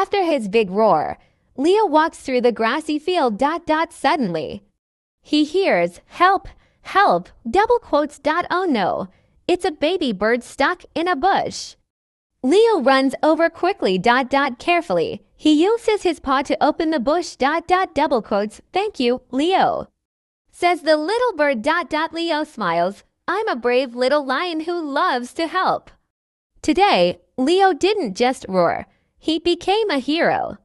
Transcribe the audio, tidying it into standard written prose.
After his big roar, Leo walks through the grassy field. Suddenly, he hears, "Help! Help!" Double quotes. Oh no, it's a baby bird stuck in a bush. Leo runs over quickly. Carefully, he uses his paw to open the bush. Double quotes. "Thank you, Leo," says the little bird. Leo smiles. "I'm a brave little lion who loves to help." Today, Leo didn't just roar. He became a hero.